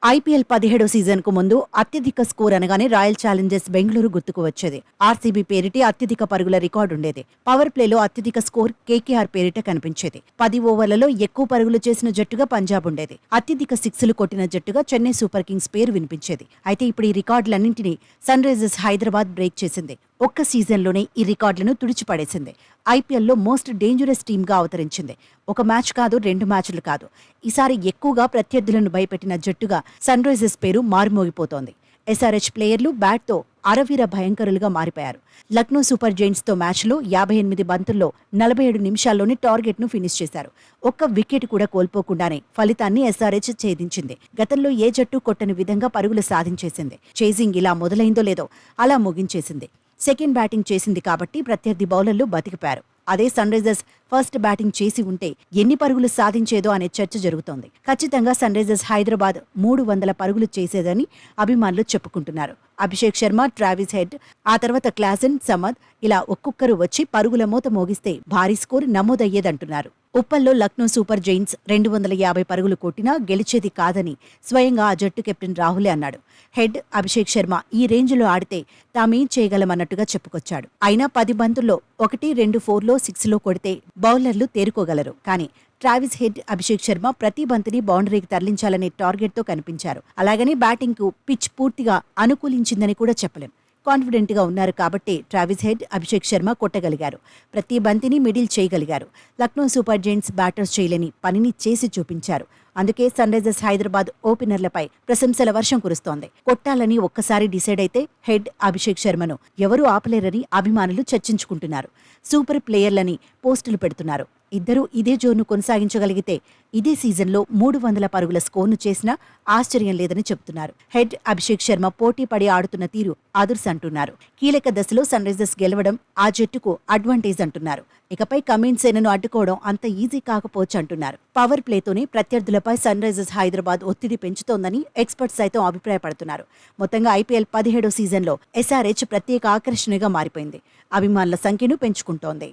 IPL 17 సీజన్కు ముందు అత్యధిక score అనగానే రాయల్ ఛాలెంజర్స్ బెంగళూరు గుర్తుకు వచ్చేది. ఆర్సీబీ పేరిటి అత్యధిక పరుగుల రికార్డుండేది. పవర్ ప్లేలో అత్యధిక స్కోర్ కేకేఆర్ పేరిట కనిపించేది. 10 ఓవర్లలో ఎక్కువ పరుగులు చేసిన జట్టుగా పంజాబ్ ఉండేది. అత్యధిక సిక్స్లు కొట్టిన జట్టుగా చెన్నై సూపర్ కింగ్స్ పేరు వినిపించేది. అయితే ఇప్పుడు ఈ రికార్డులన్నింటినీ సన్ రైజర్స్ హైదరాబాద్ బ్రేక్ చేసింది. ఒక్క సీజన్లోనే ఈ రికార్డులను తుడిచిపడేసింది. ఐపీఎల్లో మోస్ట్ డేంజరస్ టీమ్గా అవతరించింది. ఒక మ్యాచ్ కాదు, 2 మ్యాచ్లు కాదు, ఈసారి ఎక్కువగా ప్రత్యర్థులను భయపెట్టిన జట్టుగా సన్ రైజర్స్ పేరు మారుమోగిపోతోంది. ఎస్ఆర్హెచ్ ప్లేయర్లు బ్యాట్తో అరవీర భయంకరులుగా మారిపోయారు. లక్నో సూపర్ జైంట్స్తో మ్యాచ్లో 58 బంతుల్లో 47 నిమిషాల్లోనే టార్గెట్ను ఫినిష్ చేశారు. ఒక్క వికెట్ కూడా కోల్పోకుండానే ఫలితాన్ని ఎస్ఆర్హెచ్ ఛేదించింది. గతంలో ఏ జట్టు కొట్టని విధంగా పరుగులు సాధించేసింది. చేజింగ్ ఇలా మొదలైందో లేదో అలా ముగించేసింది. సెకండ్ బ్యాటింగ్ చేసింది కాబట్టి ప్రత్యర్థి బౌలర్లు బతికిపారు. అదే సన్ రైజర్స్ ఫస్ట్ బ్యాటింగ్ చేసి ఉంటే ఎన్ని పరుగులు సాధించేదో అనే చర్చ జరుగుతోంది. ఖచ్చితంగా సన్ రైజర్స్ హైదరాబాద్ 300 పరుగులు చేసేదని అభిమానులు చెప్పుకుంటున్నారు. అభిషేక్ శర్మ, ట్రావిస్ హెడ్, ఆ తర్వాత క్లాసెన్, సమద్ ఇలా ఒక్కొక్కరు వచ్చి పరుగుల మోత మోగిస్తే భారీ స్కోర్ నమోదయ్యేదంటున్నారు. ఉప్పల్లో లక్నో సూపర్ జైంట్స్ 250 పరుగులు కొట్టినా గెలిచేది కాదని స్వయంగా ఆ జట్టు కెప్టెన్ రాహులే అన్నాడు. హెడ్, అభిషేక్ శర్మ ఈ రేంజ్లో ఆడితే తామేం చేయగలమన్నట్టుగా చెప్పుకొచ్చాడు. అయినా 10 బంతుల్లో 1, 2, 4లో 6లో కొడితే బౌలర్లు తేరుకోగలరు. కానీ ట్రావిస్ హెడ్, అభిషేక్ శర్మ ప్రతి బంతిని బౌండరీకి తరలించాలనే టార్గెట్తో కనిపించారు. అలాగని బ్యాటింగ్కు పిచ్ పూర్తిగా అనుకూలించిందని కూడా చెప్పలేం. కాన్ఫిడెంట్గా ఉన్నారు కాబట్టి ట్రావిస్ హెడ్, అభిషేక్ శర్మ కొట్టగలిగారు. ప్రతి బంతిని మిడిల్ చేయగలిగారు. లక్నో సూపర్ జైంట్స్ బ్యాటర్స్ చేయలేని పనిని చేసి చూపించారు. అందుకే సన్ రైజర్స్ హైదరాబాద్ ఓపెనర్లపై ప్రశంసల వర్షం కురుస్తోంది. కొట్టాలని ఒక్కసారి డిసైడ్ అయితే హెడ్, అభిషేక్ శర్మను ఎవరూ ఆపలేరని అభిమానులు చర్చించుకుంటున్నారు. సూపర్ ప్లేయర్లని పోస్టులు పెడుతున్నారు. ఇద్దరూ ఇదే జోరును కొనసాగించగలిగితే ఇదే సీజన్లో 300 పరుగుల స్కోర్ను చేసినా ఆశ్చర్యం లేదని చెబుతున్నారు. హెడ్, అభిషేక్ శర్మ పోటీ పడి ఆడుతున్న తీరు అదుర్స్ అంటున్నారు. కీలక దశలో సన్ రైజర్స్ గెలవడం ఆ జట్టుకు అడ్వాంటేజ్ అంటున్నారు. ఇకపై కమిన్స్ సేనను అడ్డుకోవడం అంత ఈజీ కాకపోవచ్చు అంటున్నారు. పవర్ ప్లేతోనే ప్రత్యర్థులపై సన్ రైజర్స్ హైదరాబాద్ ఒత్తిడి పెంచుతోందని ఎక్స్పర్ట్స్ సైతం అభిప్రాయపడుతున్నారు. మొత్తంగా ఐపీఎల్ 17 సీజన్లో ఎస్ఆర్హెచ్ ప్రత్యేక ఆకర్షణగా మారిపోయింది. అభిమానుల సంఖ్యను పెంచుకుంటోంది.